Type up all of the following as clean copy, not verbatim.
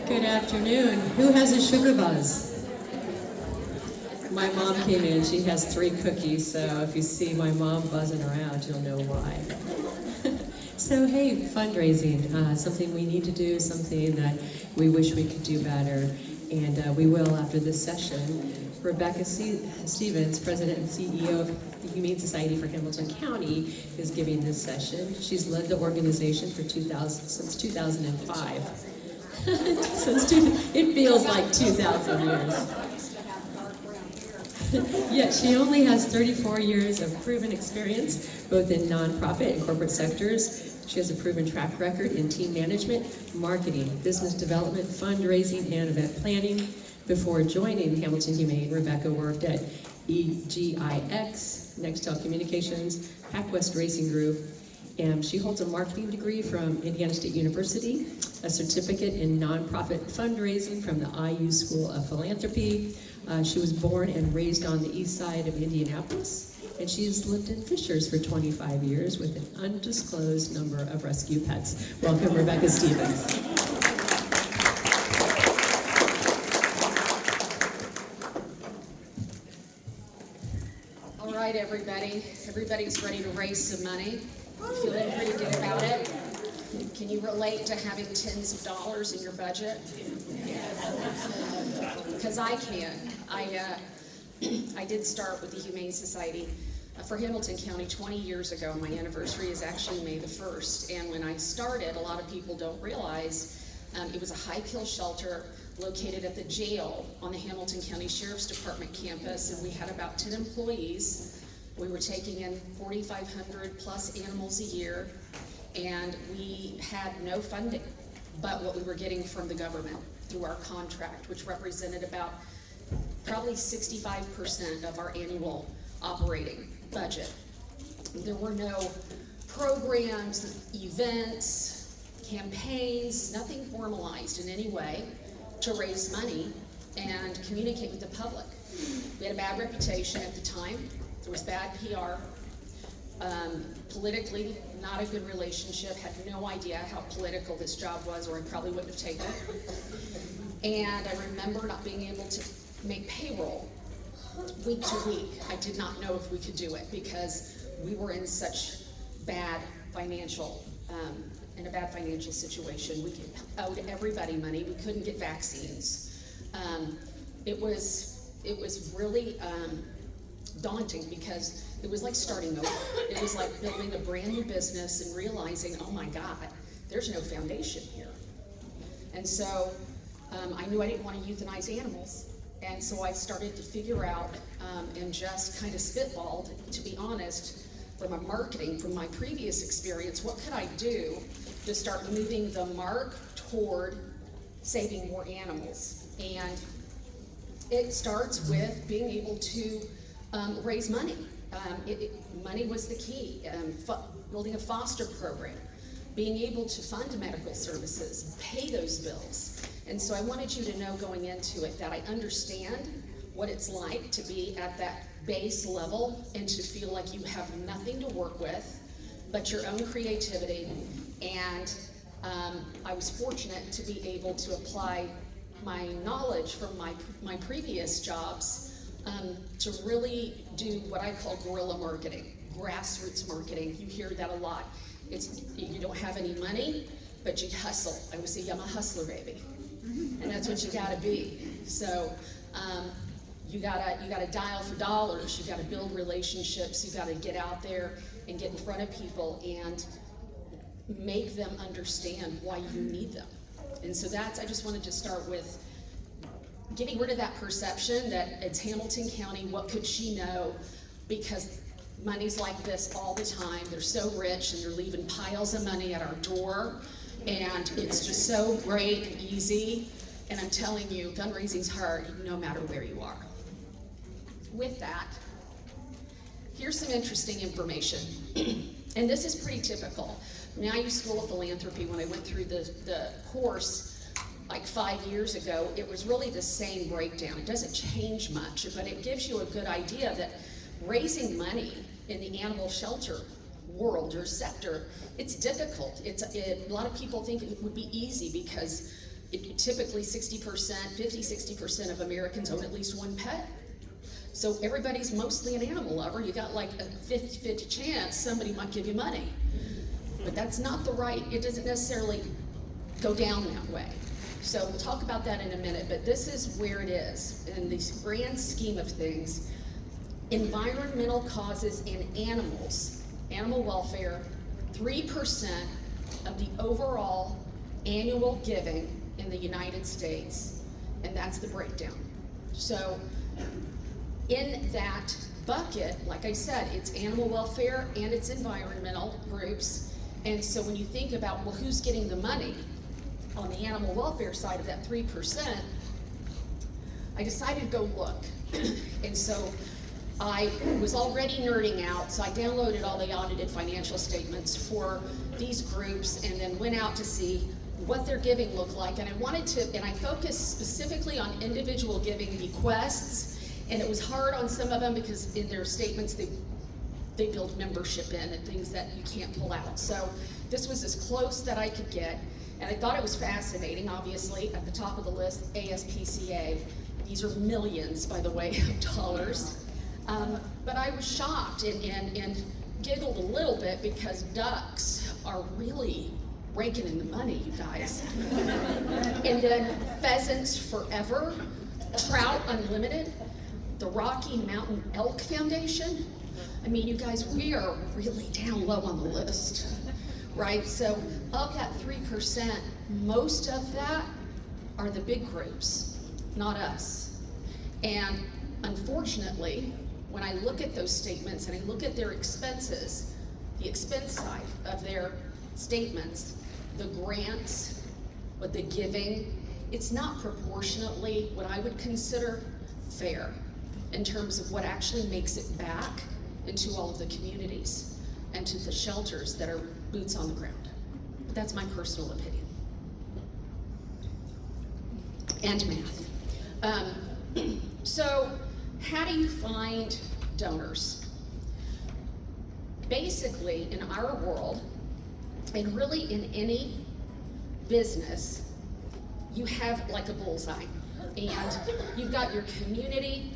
Good afternoon. Who has a sugar buzz? My mom came in. She has 3 cookies, so if you see my mom buzzing around, you'll know why. So hey, fundraising, something we need to do, something that we wish we could do better, and we will after this session. Rebecca Stevens, President and CEO of the Humane Society for Hamilton County, is giving this session. She's led the organization for since 2005. It feels like 2,000 years. Yeah, she only has 34 years of proven experience, both in nonprofit and corporate sectors. She has a proven track record in team management, marketing, business development, fundraising, and event planning. Before joining Hamilton Humane, Rebecca worked at EGIX, Nextel Communications, PacWest Racing Group, and she holds a marketing degree from Indiana State University, a certificate in nonprofit fundraising from the IU School of Philanthropy. She was born and raised on the east side of Indianapolis, and she's lived in Fishers for 25 years with an undisclosed number of rescue pets. Welcome, Rebecca Stevens. All right, everybody. Everybody's ready to raise some money. Feeling pretty good about it? Can you relate to having tens of dollars in your budget? Because I can. I did start with the Humane Society for Hamilton County 20 years ago. My anniversary is actually May the 1st. And when I started, a lot of people don't realize, it was a high-kill shelter located at the jail on the Hamilton County Sheriff's Department campus, and we had about 10 employees. We were taking in 4,500 plus animals a year, and we had no funding but what we were getting from the government through our contract, which represented about probably 65% of our annual operating budget. There were no programs, events, campaigns, nothing formalized in any way to raise money and communicate with the public. We had a bad reputation at the time. There was bad PR. Politically, not a good relationship. Had no idea how political this job was, or I probably wouldn't have taken it. And I remember not being able to make payroll week to week. I did not know if we could do it because we were in such bad financial, in a bad financial situation. We owed everybody money. We couldn't get vaccines. It was really daunting because it was like starting over. It was like building a brand new business and realizing, oh my God, there's no foundation here. And so I knew I didn't want to euthanize animals. And so I started to figure out and just kind of spitballed, to be honest, from my previous experience, what could I do to start moving the mark toward saving more animals? And it starts with being able to raise money. Money was the key. Building a foster program, being able to fund medical services, pay those bills. And so I wanted you to know going into it that I understand what it's like to be at that base level and to feel like you have nothing to work with but your own creativity. And I was fortunate to be able to apply my knowledge from my previous jobs to really do what I call guerrilla marketing, grassroots marketing. You hear that a lot. You don't have any money, but you hustle. I would say I'm a hustler, baby, and that's what you got to be. So you gotta dial for dollars. You got to build relationships. You got to get out there and get in front of people and make them understand why you need them. And so I just wanted to start with getting rid of that perception that it's Hamilton County, what could she know? Because money's like this all the time. They're so rich and they're leaving piles of money at our door, and it's just so great and easy. And I'm telling you, fundraising's hard no matter where you are. With that, here's some interesting information. And this is pretty typical. Now, IU School of Philanthropy, when I went through the course like 5 years ago, it was really the same breakdown. It doesn't change much, but it gives you a good idea that raising money in the animal shelter world or sector, it's difficult. A lot of people think it would be easy because typically 50-60% of Americans own at least one pet. So everybody's mostly an animal lover. You got like a 50-50 chance somebody might give you money. But that's not it doesn't necessarily go down that way. So we'll talk about that in a minute, but this is where it is in this grand scheme of things. Environmental causes in animals, animal welfare, 3% of the overall annual giving in the United States, and that's the breakdown. So in that bucket, like I said, it's animal welfare and it's environmental groups. And so when you think about, well, who's getting the money on the animal welfare side of that 3%, I decided to go look. And so I was already nerding out, so I downloaded all the audited financial statements for these groups and then went out to see what their giving looked like. And I focused specifically on individual giving bequests, and it was hard on some of them because in their statements they build membership in and things that you can't pull out. So this was as close that I could get, and I thought it was fascinating. Obviously, at the top of the list, ASPCA. These are millions, by the way, of dollars. But I was shocked and giggled a little bit because ducks are really raking in the money, you guys. And then Pheasants Forever, Trout Unlimited, the Rocky Mountain Elk Foundation. I mean, you guys, we are really down low on the list, right? So of that 3%, most of that are the big groups, not us. And unfortunately, when I look at those statements and I look at their expenses, the expense side of their statements, the grants, what the giving, it's not proportionately what I would consider fair in terms of what actually makes it back into all of the communities and to the shelters that are boots on the ground. But that's my personal opinion. And math. So how do you find donors? Basically, in our world, and really in any business, you have like a bullseye. And you've got your community,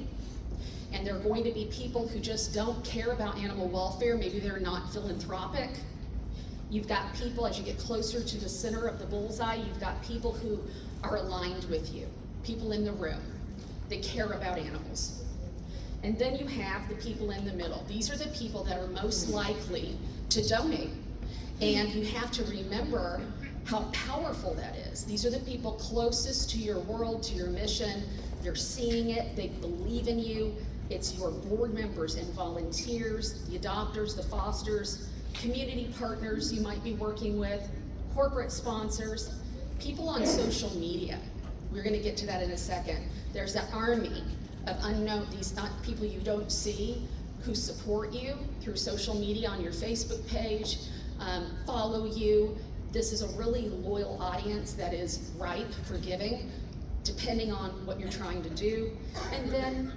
and there are going to be people who just don't care about animal welfare. Maybe they're not philanthropic. You've got people, as you get closer to the center of the bullseye, you've got people who are aligned with you, people in the room. They care about animals. And then you have the people in the middle. These are the people that are most likely to donate. And you have to remember how powerful that is. These are the people closest to your world, to your mission. They're seeing it, they believe in you. It's your board members and volunteers, the adopters, the fosters, community partners you might be working with, corporate sponsors, people on social media. We're gonna get to that in a second. There's an army of unknown, these not people you don't see, who support you through social media on your Facebook page, follow you. This is a really loyal audience that is ripe for giving, depending on what you're trying to do. And then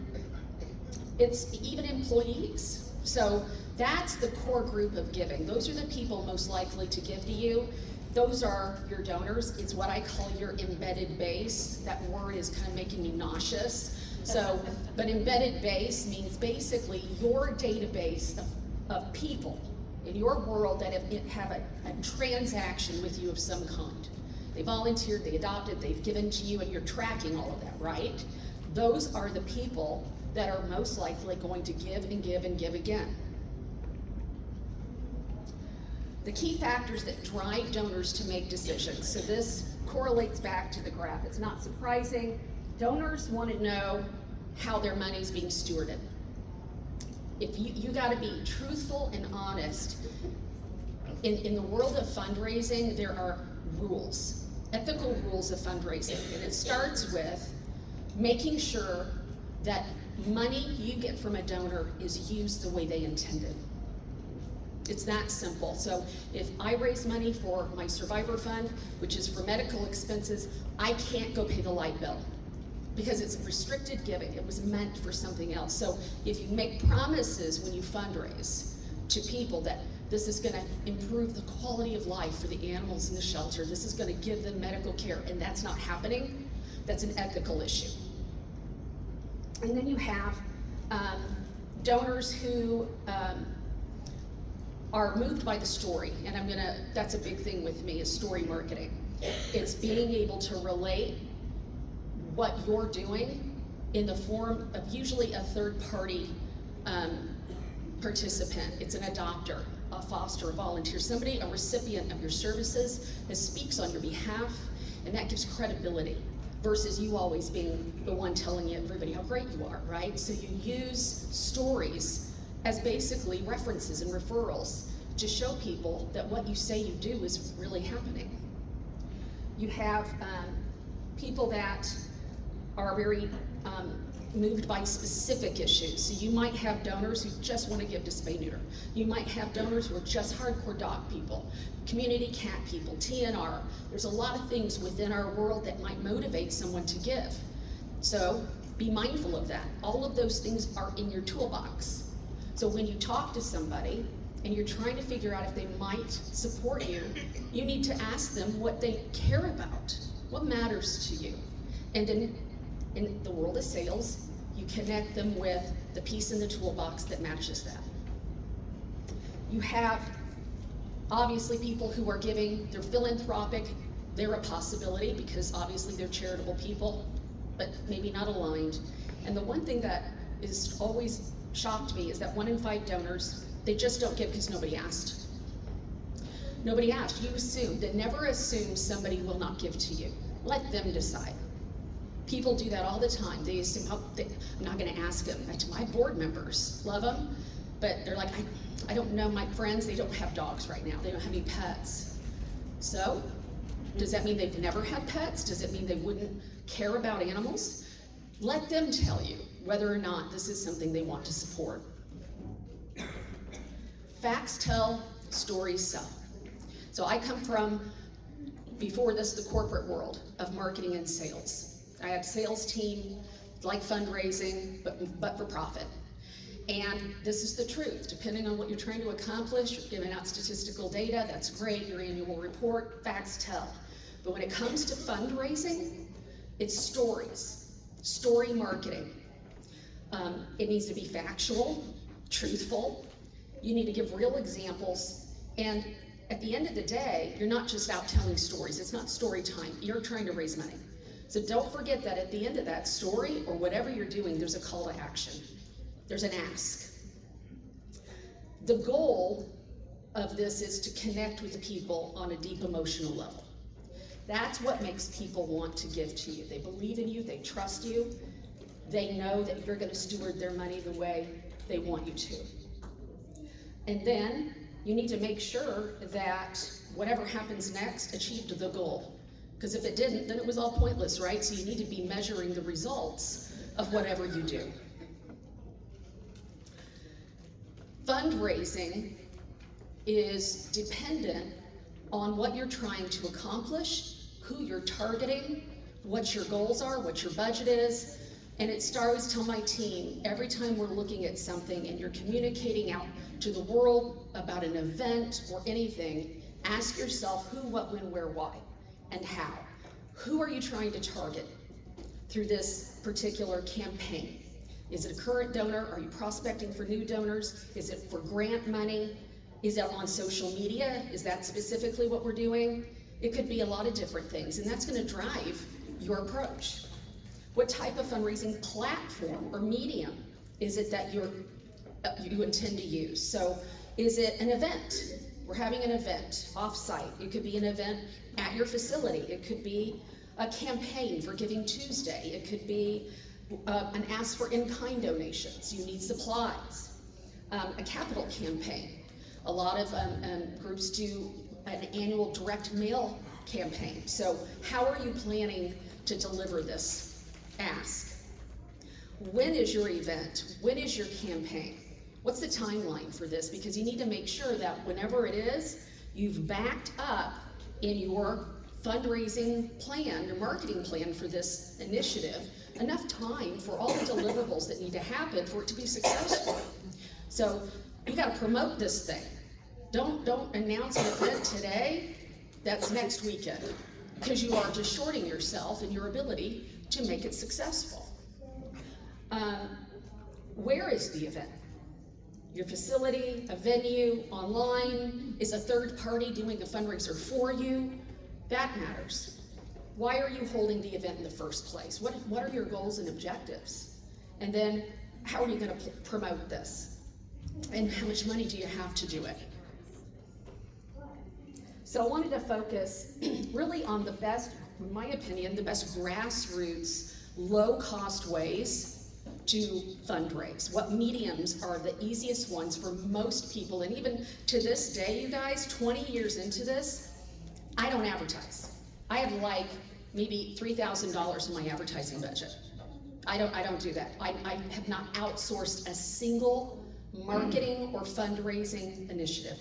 it's even employees. So that's the core group of giving. Those are the people most likely to give to you. Those are your donors. It's what I call your embedded base. That word is kind of making me nauseous. So, but embedded base means basically your database of people in your world that have a transaction with you of some kind. They volunteered, they adopted, they've given to you, and you're tracking all of that, right? Those are the people that are most likely going to give and give and give again. The key factors that drive donors to make decisions. So this correlates back to the graph. It's not surprising. Donors want to know how their money's being stewarded. If you got to be truthful and honest. In the world of fundraising, there are rules, ethical rules of fundraising, and it starts with making sure that money you get from a donor is used the way they intended. It's that simple. So if I raise money for my survivor fund, which is for medical expenses, I can't go pay the light bill because it's restricted giving. It was meant for something else. So if you make promises when you fundraise to people that this is gonna improve the quality of life for the animals in the shelter, this is gonna give them medical care, and that's not happening, that's an ethical issue. And then you have donors who are moved by the story, and that's a big thing with me, is story marketing. It's being able to relate what you're doing in the form of usually a third party participant. It's an adopter, a foster, a volunteer, somebody, a recipient of your services that speaks on your behalf and that gives credibility versus you always being the one telling everybody how great you are, right? So you use stories as basically references and referrals to show people that what you say you do is really happening. You have people that are very moved by specific issues. So you might have donors who just want to give to spay neuter. You might have donors who are just hardcore dog people, community cat people, TNR. There's a lot of things within our world that might motivate someone to give. So be mindful of that. All of those things are in your toolbox. So when you talk to somebody and you're trying to figure out if they might support you, you need to ask them what they care about, what matters to you. And in the world of sales, you connect them with the piece in the toolbox that matches that. You have obviously people who are giving, they're philanthropic, they're a possibility because obviously they're charitable people, but maybe not aligned. And the one thing that is always shocked me is that 1 in 5 donors, they just don't give because nobody asked. Nobody asked, you assume. They never assume somebody will not give to you. Let them decide. People do that all the time. They assume, I'm not gonna ask them. To my board members, love them, but they're like, I don't know my friends, they don't have dogs right now. They don't have any pets. So, does that mean they've never had pets? Does it mean they wouldn't care about animals? Let them tell you whether or not this is something they want to support. Facts tell, stories sell. So I come from, before this, the corporate world of marketing and sales. I had a sales team, like fundraising, but for profit. And this is the truth. Depending on what you're trying to accomplish, you're giving out statistical data, that's great, your annual report, facts tell. But when it comes to fundraising, it's stories, story marketing. It needs to be factual, truthful. You need to give real examples. And at the end of the day, you're not just out telling stories. It's not story time. You're trying to raise money. So don't forget that at the end of that story, or whatever you're doing, there's a call to action. There's an ask. The goal of this is to connect with the people on a deep emotional level. That's what makes people want to give to you. They believe in you, they trust you, they know that you're going to steward their money the way they want you to. And then you need to make sure that whatever happens next achieved the goal. Because if it didn't, then it was all pointless, right? So you need to be measuring the results of whatever you do. Fundraising is dependent on what you're trying to accomplish, who you're targeting, what your goals are, what your budget is. And I always tell my team, every time we're looking at something and you're communicating out to the world about an event or anything, ask yourself who, what, when, where, why, and how. Who are you trying to target through this particular campaign? Is it a current donor? Are you prospecting for new donors? Is it for grant money? Is it on social media? Is that specifically what we're doing? It could be a lot of different things, and that's going to drive your approach. What type of fundraising platform or medium is it that you intend to use? So is it an event? We're having an event off-site. It could be an event at your facility. It could be a campaign for Giving Tuesday. It could be an ask for in-kind donations. You need supplies. A capital campaign. A lot of groups do an annual direct mail campaign. So how are you planning to deliver this ask? When is your event? When is your campaign? What's the timeline for this? Because you need to make sure that whenever it is, you've backed up in your fundraising plan, your marketing plan for this initiative, enough time for all the deliverables that need to happen for it to be successful. So you got to promote this thing. Don't announce an event today that's next weekend, because you are just shorting yourself and your ability to make it successful. Where is the event? Your facility, a venue, online? Is a third party doing a fundraiser for you? That matters. Why are you holding the event in the first place? What are your goals and objectives? And then how are you going to promote this? And how much money do you have to do it? So I wanted to focus really on the best in my opinion, the best grassroots, low-cost ways to fundraise. What mediums are the easiest ones for most people? And even to this day, you guys, 20 years into this, I don't advertise. I have like maybe $3,000 in my advertising budget. I don't do that. I have not outsourced a single marketing or fundraising initiative.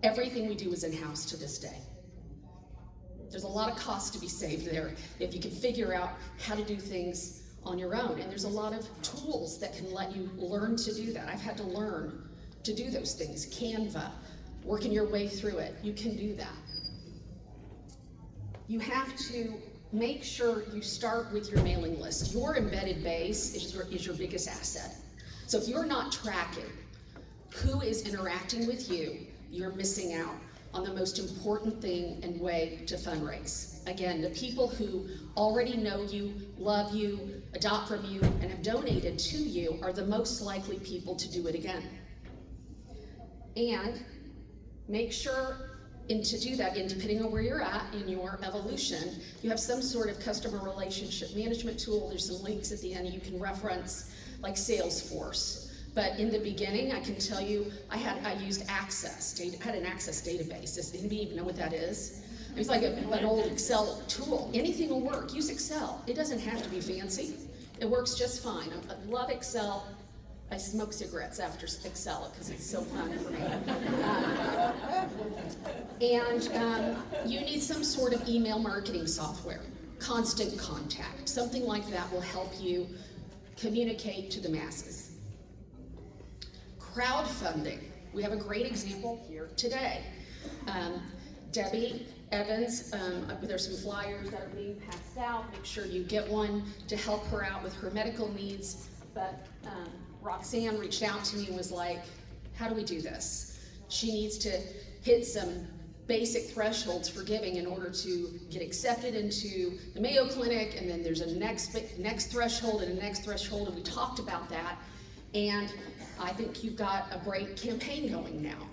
Everything we do is in-house to this day. There's a lot of cost to be saved there if you can figure out how to do things on your own. And there's a lot of tools that can let you learn to do that. I've had to learn to do those things. Canva, working your way through it. You can do that. You have to make sure you start with your mailing list. Your embedded base is your biggest asset. So if you're not tracking who is interacting with you, you're missing out on the most important thing and way to fundraise. Again, the people who already know you, love you, adopt from you, and have donated to you are the most likely people to do it again. And make sure, and to do that, and depending on where you're at in your evolution, you have some sort of customer relationship management tool. There's some links at the end you can reference, like Salesforce. But in the beginning, I can tell you, I used Access. I had an Access database. Does anybody even know what that is? It was like an old Excel tool. Anything will work. Use Excel. It doesn't have to be fancy. It works just fine. I love Excel. I smoke cigarettes after Excel because it's so fun for me. You need some sort of email marketing software, Constant Contact. Something like that will help you communicate to the masses. Crowdfunding. We have a great example here today. Debbie Evans, there's some flyers that are being passed out. Make sure you get one to help her out with her medical needs. But Roxanne reached out to me and was like, how do we do this? She needs to hit some basic thresholds for giving in order to get accepted into the Mayo Clinic, and then there's a next threshold and a next threshold, and we talked about that. And I think you've got a great campaign going now.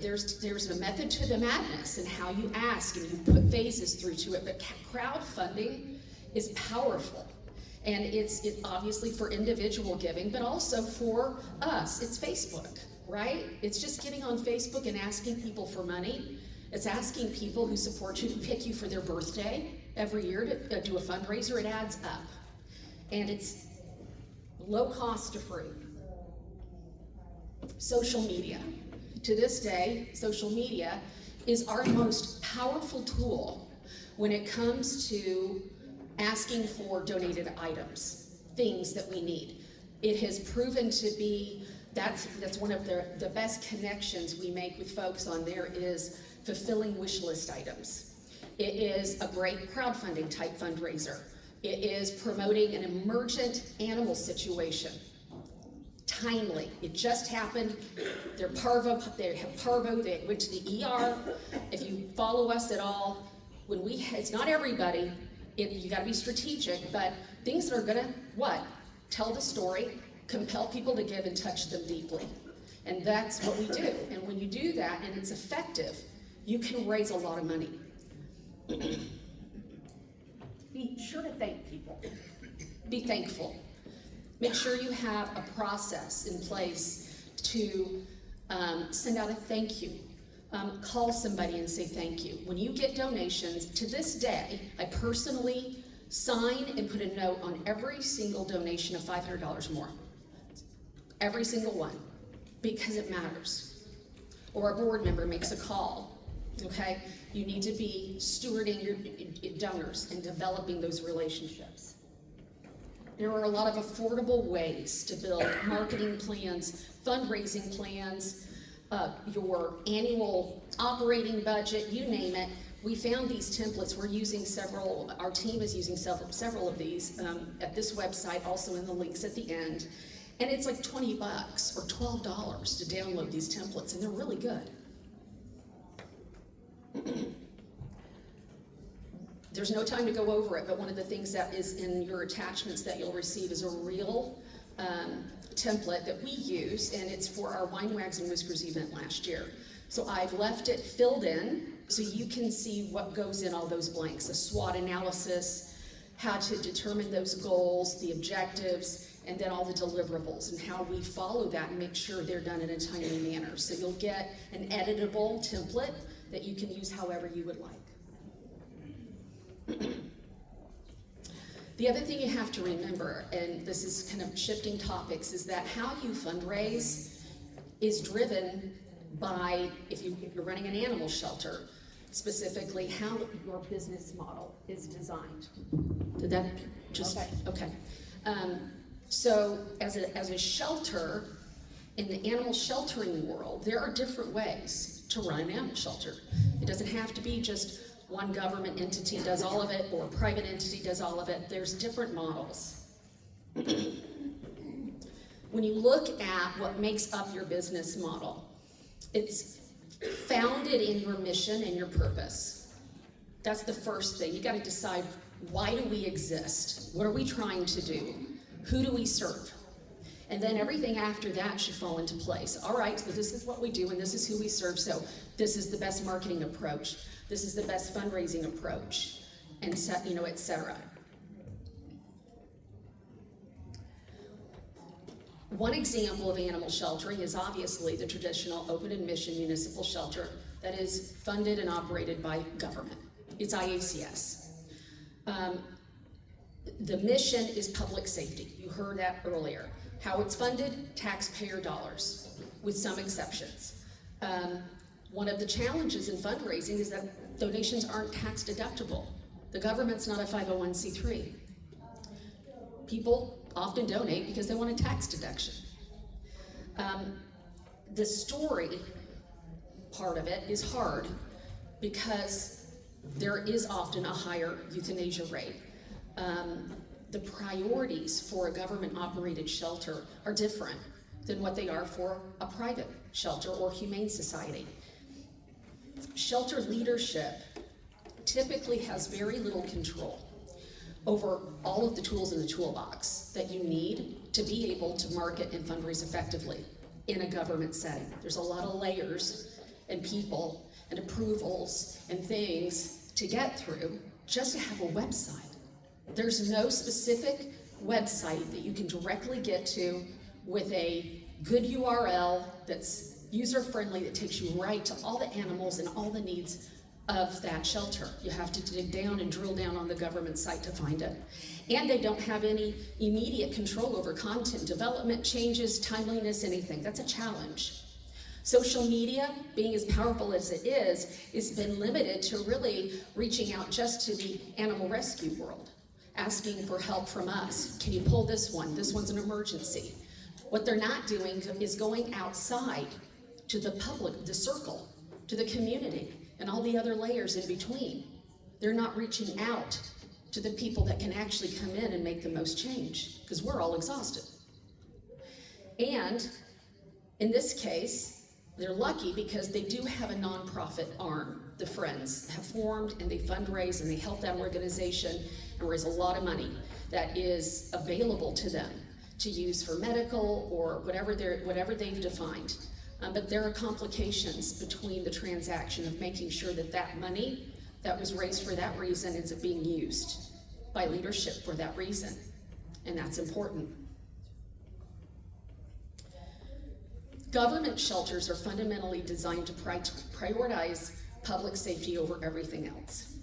There's a method to the madness and how you ask and you put phases through to it, but crowdfunding is powerful. And it's obviously for individual giving, but also for us. It's Facebook, right? It's just getting on Facebook and asking people for money. It's asking people who support you to pick you for their birthday every year to do a fundraiser. It adds up. And it's low cost to free. Social media. To this day, social media is our most powerful tool when it comes to asking for donated items, things that we need. It has proven to be, that's one of the best connections we make with folks on there is fulfilling wish list items. It is a great crowdfunding type fundraiser. It is promoting an emergent animal situation. Timely. It just happened. They have parvo, they went to the ER. If you follow us at all, it's not everybody, you gotta be strategic, but things that are gonna, tell the story, compel people to give and touch them deeply. And that's what we do. And when you do that and it's effective, you can raise a lot of money. Be sure to thank people. Be thankful. Make sure you have a process in place to send out a thank you. Call somebody and say thank you. When you get donations, to this day, I personally sign and put a note on every single donation of $500 more. Every single one, because it matters. Or a board member makes a call, okay? You need to be stewarding your donors and developing those relationships. There are a lot of affordable ways to build marketing plans, fundraising plans, your annual operating budget, you name it. We found these templates. We're using several, our team is using several of these at this website, also in the links at the end. And it's like $20 or $12 to download these templates, and they're really good. There's no time to go over it, but one of the things that is in your attachments that you'll receive is a real template that we use, and it's for our Wine Wags and Whiskers event last year. So I've left it filled in So you can see what goes in all those blanks, a SWOT analysis, how to determine those goals, the objectives, and then all the deliverables and how we follow that and make sure they're done in a timely manner. So you'll get an editable template that you can use however you would like. The other thing you have to remember, and this is kind of shifting topics, is that how you fundraise is driven by, if you're running an animal shelter, specifically how your business model is designed. Did that just, okay. So as a shelter, in the animal sheltering world, there are different ways to run an animal shelter. It doesn't have to be just one government entity does all of it or a private entity does all of it. There's different models. When you look at what makes up your business model, it's founded in your mission and your purpose. That's the first thing. You got to decide, why do we exist? What are we trying to do? Who do we serve? And then everything after that should fall into place. All right, so this is what we do and this is who we serve, so this is the best marketing approach. This is the best fundraising approach, and et cetera. One example of animal sheltering is obviously the traditional open admission municipal shelter that is funded and operated by government. It's IACS. The mission is public safety. You heard that earlier. How it's funded? Taxpayer dollars, with some exceptions. One of the challenges in fundraising is that donations aren't tax deductible. The government's not a 501c3. People often donate because they want a tax deduction. The story part of it is hard because there is often a higher euthanasia rate. The priorities for a government-operated shelter are different than what they are for a private shelter or humane society. Shelter leadership typically has very little control over all of the tools in the toolbox that you need to be able to market and fundraise effectively in a government setting. There's a lot of layers and people and approvals and things to get through just to have a website. There's no specific website that you can directly get to with a good URL that's user-friendly, that takes you right to all the animals and all the needs of that shelter. You have to dig down and drill down on the government site to find it. And they don't have any immediate control over content development, changes, timeliness, anything. That's a challenge. Social media, being as powerful as it is been limited to really reaching out just to the animal rescue world, asking for help from us. Can you pull this one? This one's an emergency. What they're not doing is going outside to the public, the circle, to the community, and all the other layers in between. They're not reaching out to the people that can actually come in and make the most change, because we're all exhausted. And in this case, they're lucky because they do have a nonprofit arm. The Friends have formed and they fundraise and they help that organization and raise a lot of money that is available to them to use for medical or whatever they've defined. But there are complications between the transaction of making sure that that money that was raised for that reason ends up being used by leadership for that reason, and that's important. Government shelters are fundamentally designed to prioritize public safety over everything else.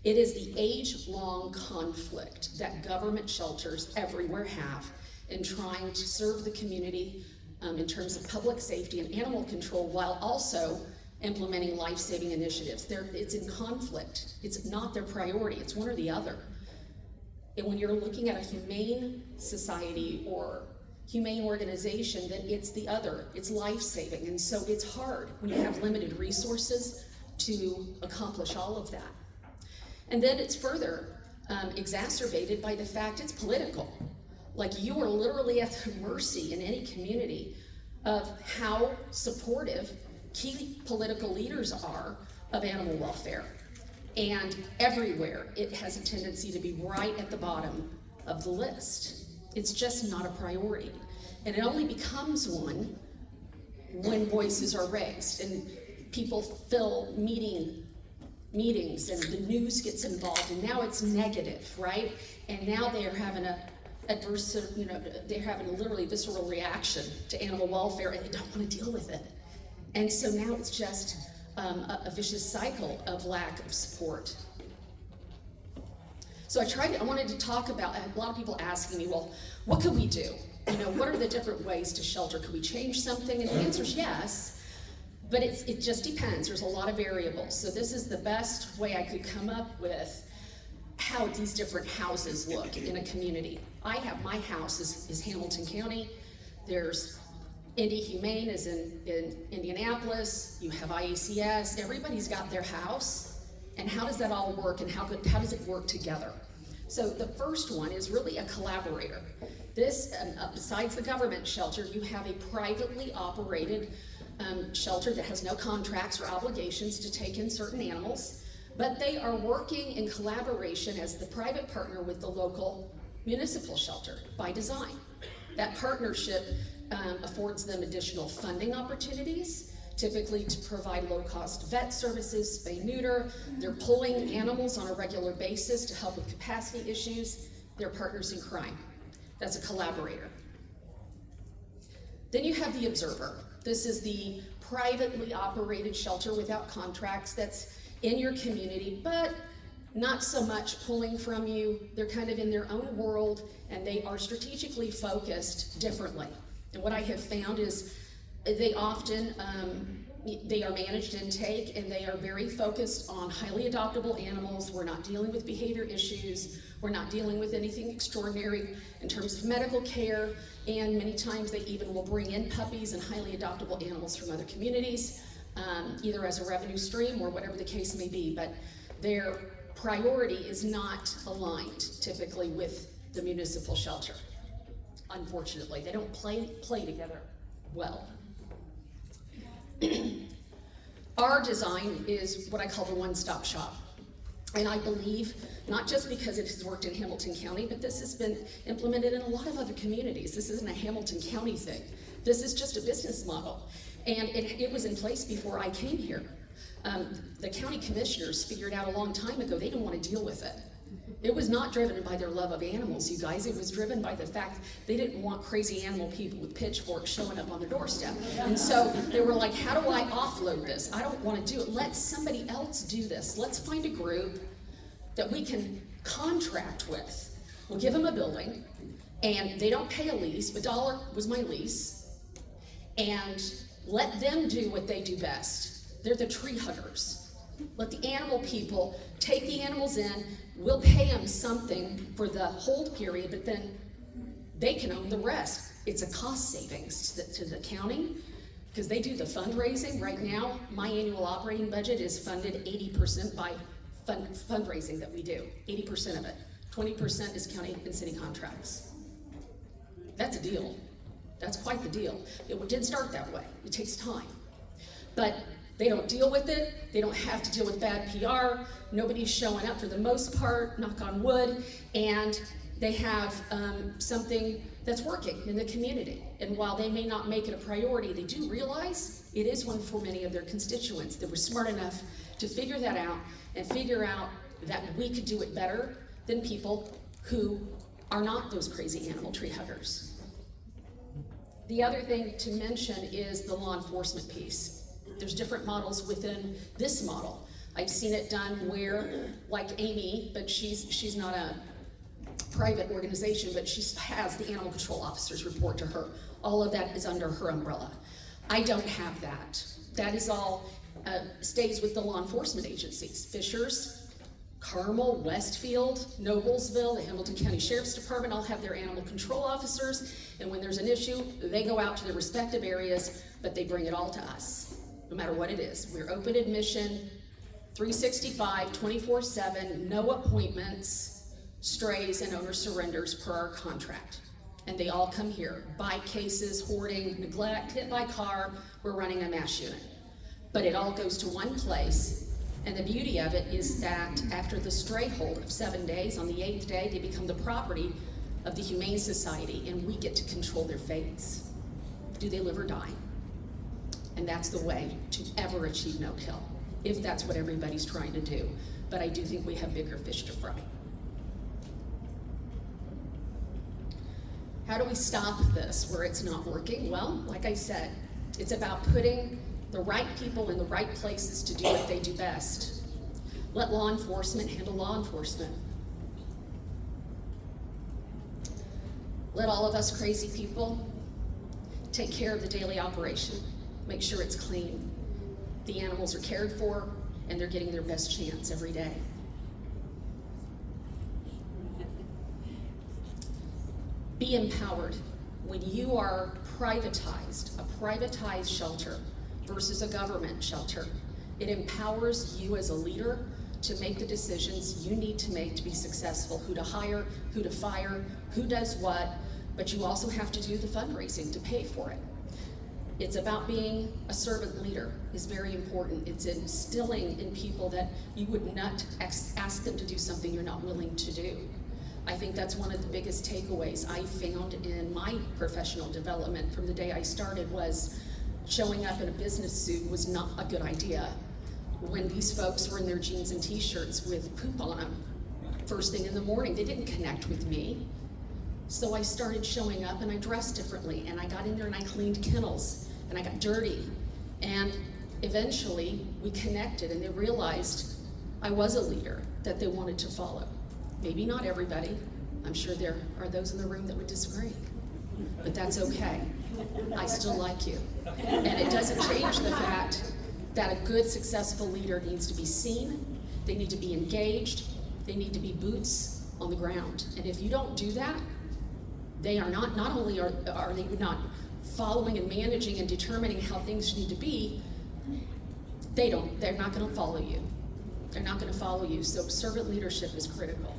It is the age-long conflict that government shelters everywhere have in trying to serve the community in terms of public safety and animal control, while also implementing life-saving initiatives. It's in conflict. It's not their priority. It's one or the other. And when you're looking at a humane society or humane organization, then it's the other. It's life-saving. And so it's hard when you have limited resources to accomplish all of that. And then it's further exacerbated by the fact it's political. Like, you are literally at the mercy in any community of how supportive key political leaders are of animal welfare. And everywhere it has a tendency to be right at the bottom of the list. It's just not a priority. And it only becomes one when voices are raised. And people fill meetings and the news gets involved, and now it's negative, right? And now they are having they're having a literally visceral reaction to animal welfare, and they don't want to deal with it. And so now it's just a vicious cycle of lack of support. So I wanted to talk about, a lot of people asking me, well, what could we do? What are the different ways to shelter? Could we change something? And the answer is yes, but it just depends. There's a lot of variables. So this is the best way I could come up with how these different houses look in a community. My house is Hamilton County. There's Humane is in Indianapolis. You have IACS. Everybody's got their house. And how does that all work, and how does it work together? So the first one is really a collaborator. This, besides the government shelter, you have a privately operated shelter that has no contracts or obligations to take in certain animals, but they are working in collaboration as the private partner with the local municipal shelter by design. That partnership affords them additional funding opportunities, typically to provide low-cost vet services, spay neuter. They're pulling animals on a regular basis to help with capacity issues. They're partners in crime. That's a collaborator. Then you have the observer. This is the privately operated shelter without contracts that's in your community, but not so much pulling from you. They're kind of in their own world, and they are strategically focused differently. And what I have found is they often, they are managed intake, and they are very focused on highly adoptable animals. We're not dealing with behavior issues. We're not dealing with anything extraordinary in terms of medical care, and many times they even will bring in puppies and highly adoptable animals from other communities, either as a revenue stream or whatever the case may be, but their priority is not aligned typically with the municipal shelter. Unfortunately, they don't play together well. Our design is what I call the one-stop shop. And I believe, not just because it has worked in Hamilton County, but this has been implemented in a lot of other communities. This isn't a Hamilton County thing. This is just a business model. And it was in place before I came here. The county commissioners figured out a long time ago they didn't want to deal with it. It was not driven by their love of animals, you guys. It was driven by the fact they didn't want crazy animal people with pitchforks showing up on their doorstep. And so they were like, how do I offload this? I don't want to do it. Let somebody else do this. Let's find a group that we can contract with. We'll give them a building, and they don't pay a lease, but dollar was my lease, and let them do what they do best. They're the tree huggers. Let the animal people take the animals in. We'll pay them something for the hold period, but then they can own the rest. It's a cost savings to the county because they do the fundraising. Right now, my annual operating budget is funded 80% by fundraising that we do, 80% of it. 20% is county and city contracts. That's a deal. That's quite the deal. It did start that way. It takes time. But they don't deal with it. They don't have to deal with bad PR. Nobody's showing up for the most part, knock on wood, and they have something that's working in the community. And while they may not make it a priority, they do realize it is one for many of their constituents that were smart enough to figure that out and figure out that we could do it better than people who are not those crazy animal tree huggers. The other thing to mention is the law enforcement piece. There's different models within this model. I've seen it done where, like Amy, but she's not a private organization, but she has the animal control officers report to her. All of that is under her umbrella. I don't have that. That is all stays with the law enforcement agencies. Fishers, Carmel, Westfield, Noblesville, the Hamilton County Sheriff's Department all have their animal control officers, and when there's an issue, they go out to their respective areas, but they bring it all to us, no matter what it is. We're open admission, 365, 24/7, no appointments, strays, and owner surrenders per our contract. And they all come here. Bite cases, hoarding, neglect, hit by car, we're running a mass unit. But it all goes to one place. And the beauty of it is that after the stray hold of 7 days, on the 8th day, they become the property of the Humane Society, and we get to control their fates. Do they live or die? And that's the way to ever achieve no kill, if that's what everybody's trying to do. But I do think we have bigger fish to fry. How do we stop this where it's not working? Well, like I said, it's about putting the right people in the right places to do what they do best. Let law enforcement handle law enforcement. Let all of us crazy people take care of the daily operation. Make sure it's clean. The animals are cared for, and they're getting their best chance every day. Be empowered. When you are privatized, a privatized shelter versus a government shelter, it empowers you as a leader to make the decisions you need to make to be successful, who to hire, who to fire, who does what, but you also have to do the fundraising to pay for it. It's about being a servant leader is very important. It's instilling in people that you would not ask them to do something you're not willing to do. I think that's one of the biggest takeaways I found in my professional development from the day I started was showing up in a business suit was not a good idea. When these folks were in their jeans and t-shirts with poop on them, first thing in the morning, they didn't connect with me. So I started showing up and I dressed differently, and I got in there and I cleaned kennels and I got dirty. And eventually we connected and they realized I was a leader that they wanted to follow. Maybe not everybody. I'm sure there are those in the room that would disagree, but that's okay. I still like you. And it doesn't change the fact that a good, successful leader needs to be seen, they need to be engaged, they need to be boots on the ground. And if you don't do that, they are not only are they not following and managing and determining how things need to be, they're not gonna follow you. They're not gonna follow you, so servant leadership is critical.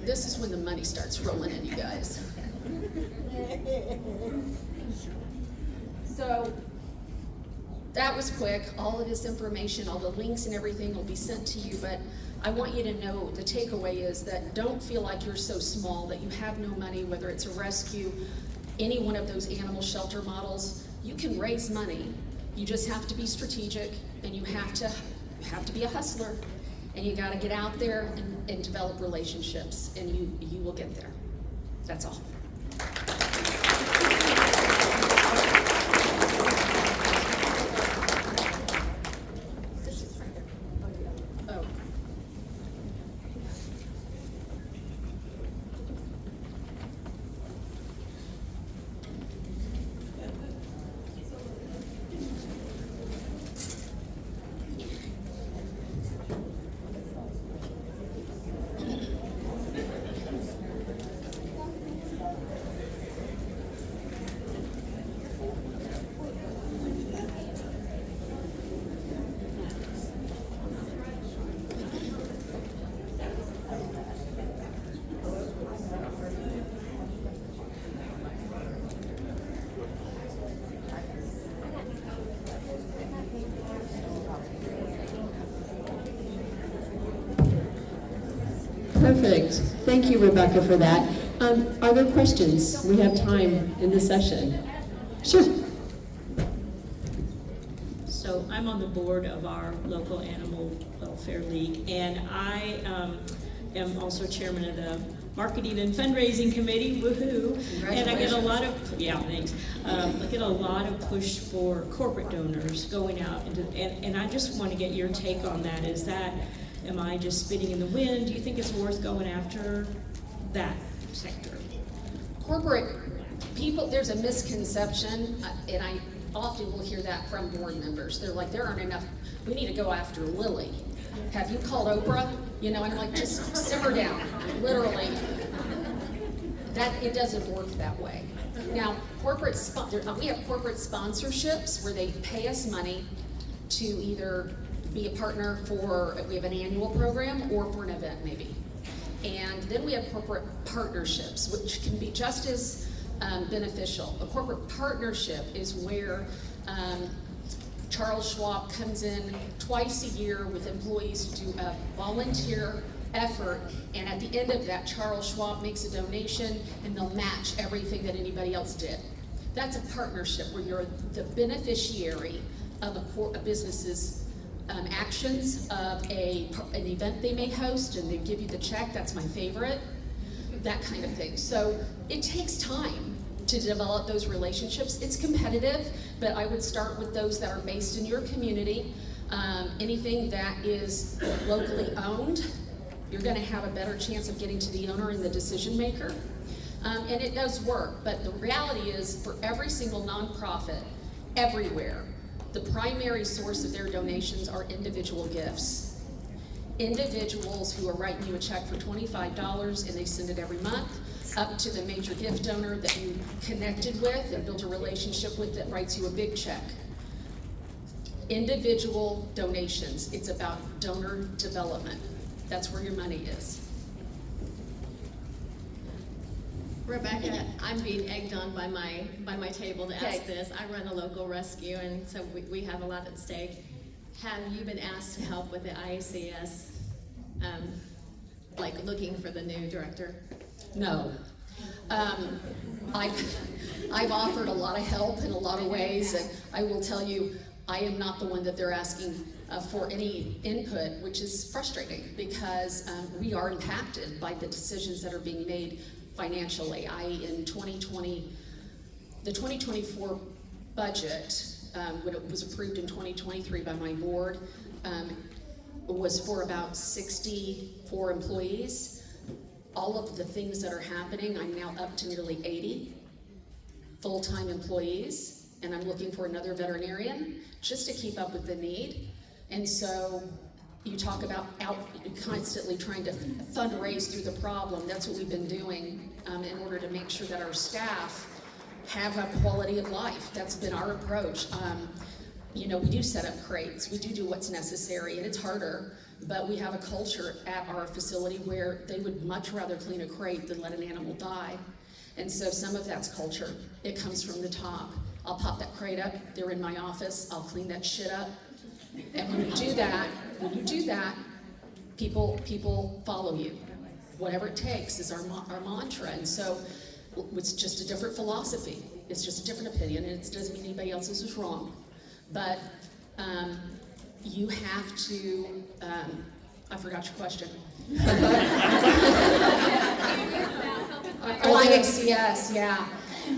This is when the money starts rolling in, you guys. So, that was quick. All of this information, all the links and everything will be sent to you, but I want you to know the takeaway is that don't feel like you're so small that you have no money, whether it's a rescue, any one of those animal shelter models. You can raise money. You just have to be strategic, and you have to be a hustler, and you got to get out there and develop relationships, and you will get there. That's all. Perfect. Thank you, Rebecca, for that. Are there questions? We have time in this session. Sure. So I'm on the board of our local animal welfare league, and I am also chairman of the marketing and fundraising committee. Woohoo! And I get a lot of I get a lot of push for corporate donors going out into, and I just want to get your take on that. Am I just spitting in the wind? Do you think it's worth going after that sector? Corporate people, there's a misconception, and I often will hear that from board members. They're like, there aren't enough, we need to go after Lily. Have you called Oprah? You know, and I'm like, just simmer down, literally. It doesn't work that way. Now, we have corporate sponsorships where they pay us money to either be a partner we have an annual program or for an event maybe. And then we have corporate partnerships, which can be just as beneficial. A corporate partnership is where Charles Schwab comes in twice a year with employees to do a volunteer effort, and at the end of that, Charles Schwab makes a donation and they'll match everything that anybody else did. That's a partnership where you're the beneficiary of a business's actions, of an event they may host, and they give you the check. That's my favorite. That kind of thing. So it takes time to develop those relationships. It's competitive, but I would start with those that are based in your community. Anything that is locally owned, you're going to have a better chance of getting to the owner and the decision maker. And it does work, but the reality is for every single nonprofit, everywhere, the primary source of their donations are individual gifts. Individuals who are writing you a check for $25 and they send it every month, up to the major gift donor that you connected with and built a relationship with that writes you a big check. Individual donations, it's about donor development. That's where your money is. Rebecca, I'm being egged on by my table to ask this. I run a local rescue, and so we have a lot at stake. Have you been asked to help with the IACS, like looking for the new director? No. I've offered a lot of help in a lot of ways, and I will tell you, I am not the one that they're asking for any input, which is frustrating because we are impacted by the decisions that are being made financially. In 2020, the 2024 budget, when it was approved in 2023 by my board, was for about 64 employees. All of the things that are happening, I'm now up to nearly 80 full-time employees, and I'm looking for another veterinarian just to keep up with the need. And so you talk about constantly trying to fundraise through the problem. That's what we've been doing in order to make sure that our staff have a quality of life. That's been our approach. You know, we do set up crates. We do what's necessary, and it's harder, but we have a culture at our facility where they would much rather clean a crate than let an animal die. And so some of that's culture. It comes from the top. I'll pop that crate up, they're in my office, I'll clean that shit up. And when you do that, people follow you. Whatever it takes is our mantra. And so it's just a different philosophy. It's just a different opinion, and it doesn't mean anybody else's is wrong. But you have to, I forgot your question. IACS, yeah.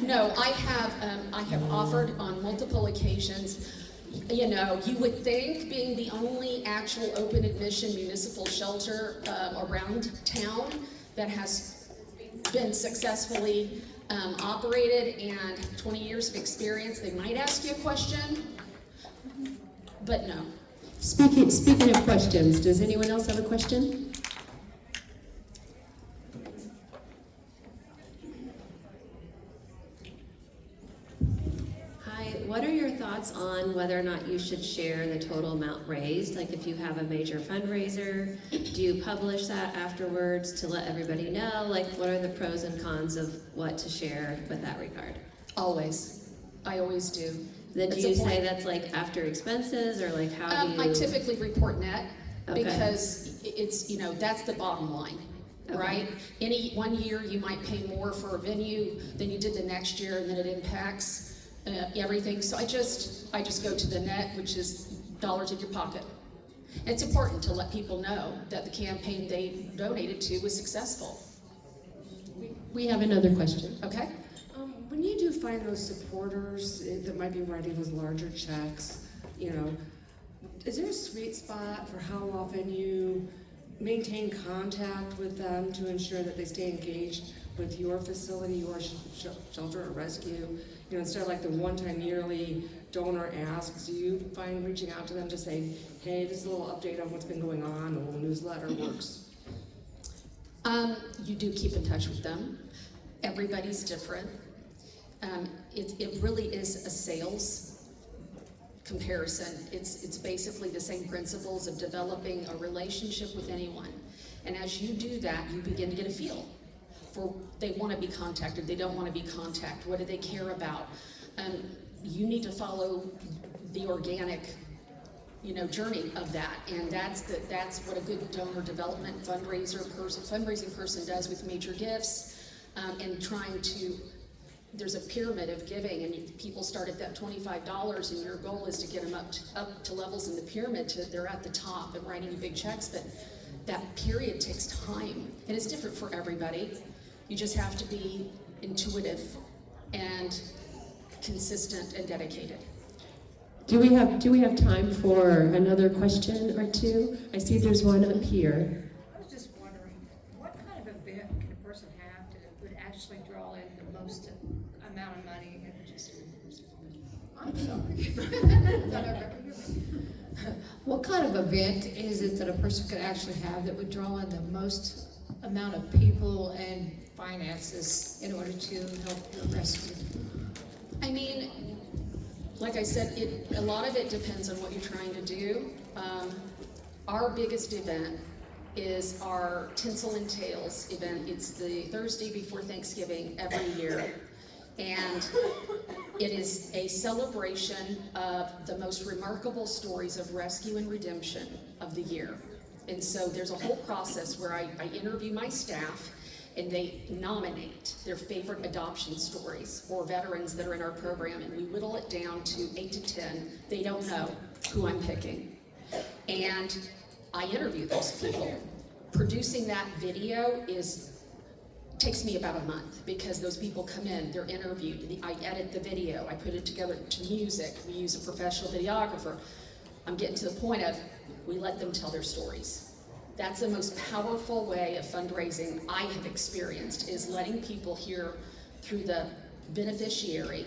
No, I have offered on multiple occasions. You know, you would think being the only actual open admission municipal shelter around town that has been successfully operated and 20 years of experience, they might ask you a question, but no. Speaking of questions, does anyone else have a question? What are your thoughts on whether or not you should share the total amount raised? Like if you have a major fundraiser, do you publish that afterwards to let everybody know? Like what are the pros and cons of what to share with that regard? Always. I always do. Then do you say that's like after expenses or like how do you? I typically report net Okay. because it's, you know, that's the bottom line. Okay. Right? Any one year you might pay more for a venue than you did the next year, and then it impacts everything. So I just go to the net, which is dollars in your pocket. And it's important to let people know that the campaign they donated to was successful. We have another question. Okay? When you do find those supporters that might be writing those larger checks, you know, is there a sweet spot for how often you maintain contact with them to ensure that they stay engaged with your facility, your shelter or rescue? You know, instead of like the one-time yearly donor asks, do you find reaching out to them to say, hey, this is a little update on what's been going on, a little newsletter works? You do keep in touch with them. Everybody's different. It really is a sales comparison. It's basically the same principles of developing a relationship with anyone. And as you do that, you begin to get a feel for they want to be contacted, they don't want to be contacted, what do they care about? You need to follow the organic, you know, journey of that, and that's what a good donor development fundraising person does with major gifts, and trying to there's a pyramid of giving, and people start at that $25, and your goal is to get them up to levels in the pyramid to they're at the top and writing you big checks. But that period takes time, and it's different for everybody. You just have to be intuitive and consistent and dedicated. Do we have time for another question or two? I see there's one up here. I was just wondering, what kind of event can a person have that would actually draw in the most amount of money? I'm sorry. What kind of event is it that a person could actually have that would draw in the most amount of people and finances in order to help the rescue? I mean, like I said, a lot of it depends on what you're trying to do. Our biggest event is our Tinsel and Tales event. It's the Thursday before Thanksgiving every year. And it is a celebration of the most remarkable stories of rescue and redemption of the year. And so there's a whole process where I interview my staff, and they nominate their favorite adoption stories or veterans that are in our program, and we whittle it down to 8 to 10. They don't know who I'm picking. And I interview those people. Producing that video takes me about a month, because those people come in, they're interviewed, I edit the video, I put it together to music, we use a professional videographer. I'm getting to the point of, we let them tell their stories. That's the most powerful way of fundraising I have experienced, is letting people hear through the beneficiary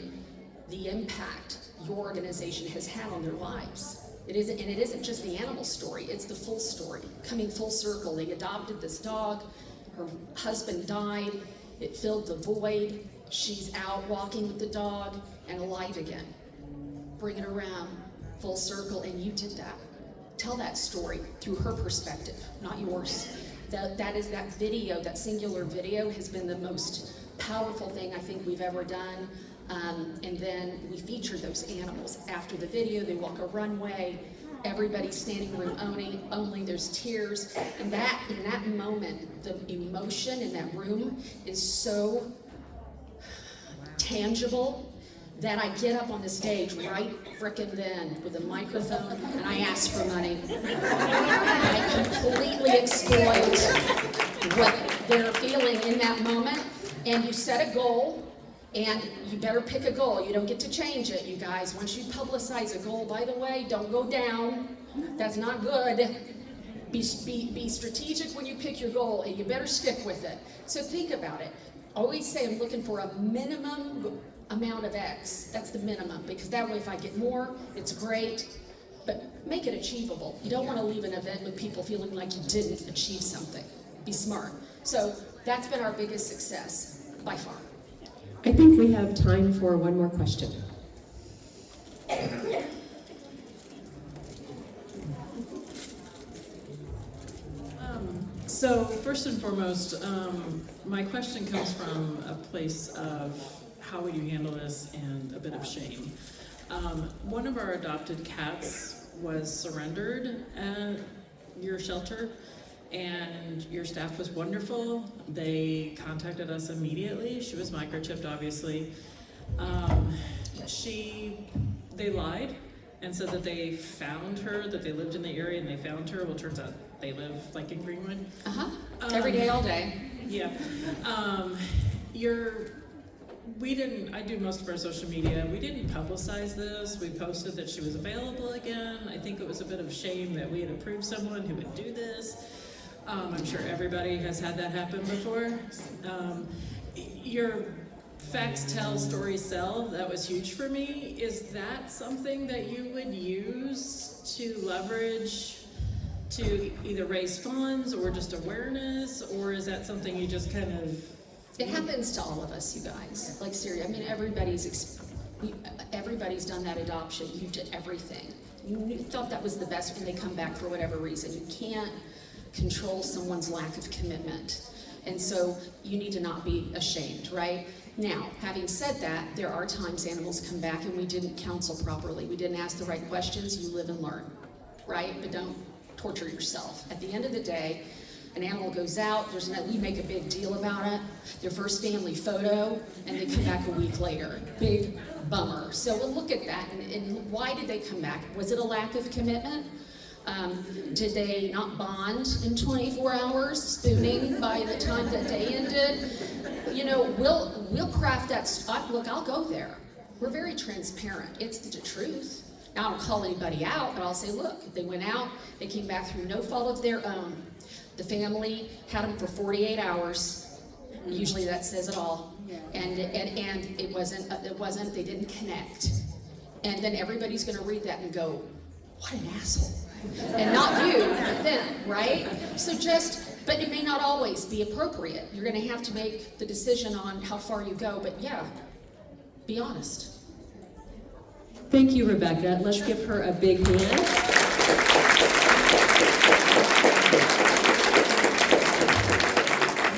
the impact your organization has had on their lives. It isn't just the animal story, it's the full story, coming full circle. They adopted this dog, her husband died, it filled the void, she's out walking with the dog and alive again. Bring it around, full circle, and you did that. Tell that story through her perspective, not yours. That video, that singular video, has been the most powerful thing I think we've ever done. And then we feature those animals after the video. They walk a runway, everybody's standing room only, there's tears. And in that moment, the emotion in that room is so tangible that I get up on the stage right frickin' then with a microphone and I ask for money. I completely exploit what they're feeling in that moment. And you set a goal, and you better pick a goal. You don't get to change it, you guys. Once you publicize a goal, by the way, don't go down. That's not good. Be strategic when you pick your goal, and you better stick with it. So think about it. Always say I'm looking for a minimum amount of X. That's the minimum, because that way if I get more, it's great, but make it achievable. You don't want to leave an event with people feeling like you didn't achieve something. Be smart. So that's been our biggest success, by far. I think we have time for one more question. So first and foremost, my question comes from a place of how would you handle this and a bit of shame. One of our adopted cats was surrendered at your shelter, and your staff was wonderful. They contacted us immediately. She was microchipped, obviously. They lied and said that they found her, that they lived in the area and they found her. Well, it turns out they live like in Greenwood. Every day, all day. Yeah. I do most of our social media. We didn't publicize this. We posted that she was available again. I think it was a bit of shame that we had approved someone who would do this. I'm sure everybody has had that happen before. Your facts tell, stories sell. That was huge for me. Is that something that you would use to leverage to either raise funds or just awareness, or is that something you just kind of... It happens to all of us, you guys. Like, seriously, I mean, everybody's done that adoption. You did everything. You thought that was the best when they come back for whatever reason. You can't control someone's lack of commitment. And so you need to not be ashamed, right? Now, having said that, there are times animals come back and we didn't counsel properly. We didn't ask the right questions. You live and learn, right? But don't torture yourself. At the end of the day, An animal goes out, we make a big deal about it, their first family photo, and they come back a week later. Big bummer. So we'll look at that, and why did they come back? Was it a lack of commitment? Did they not bond in 24 hours, spooning by the time that day ended? You know, we'll craft that. Look, I'll go there. We're very transparent. It's the truth. Now, I don't call anybody out, but I'll say, look, they went out, they came back through no fault of their own. The family had them for 48 hours. Usually that says it all. And it wasn't, they didn't connect. And then everybody's gonna read that and go, what an asshole. And not you, but them, right? So but it may not always be appropriate. You're gonna have to make the decision on how far you go, but yeah, be honest. Thank you, Rebecca. Let's give her a big hand.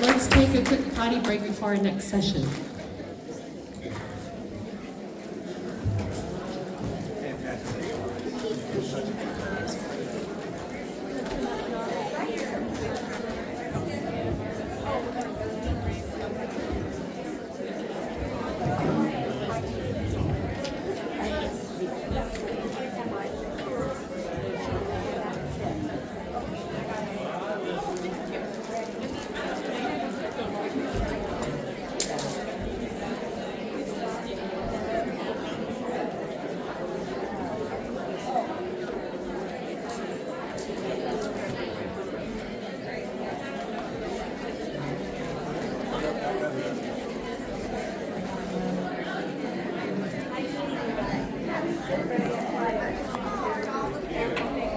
Let's take a quick potty break before our next session.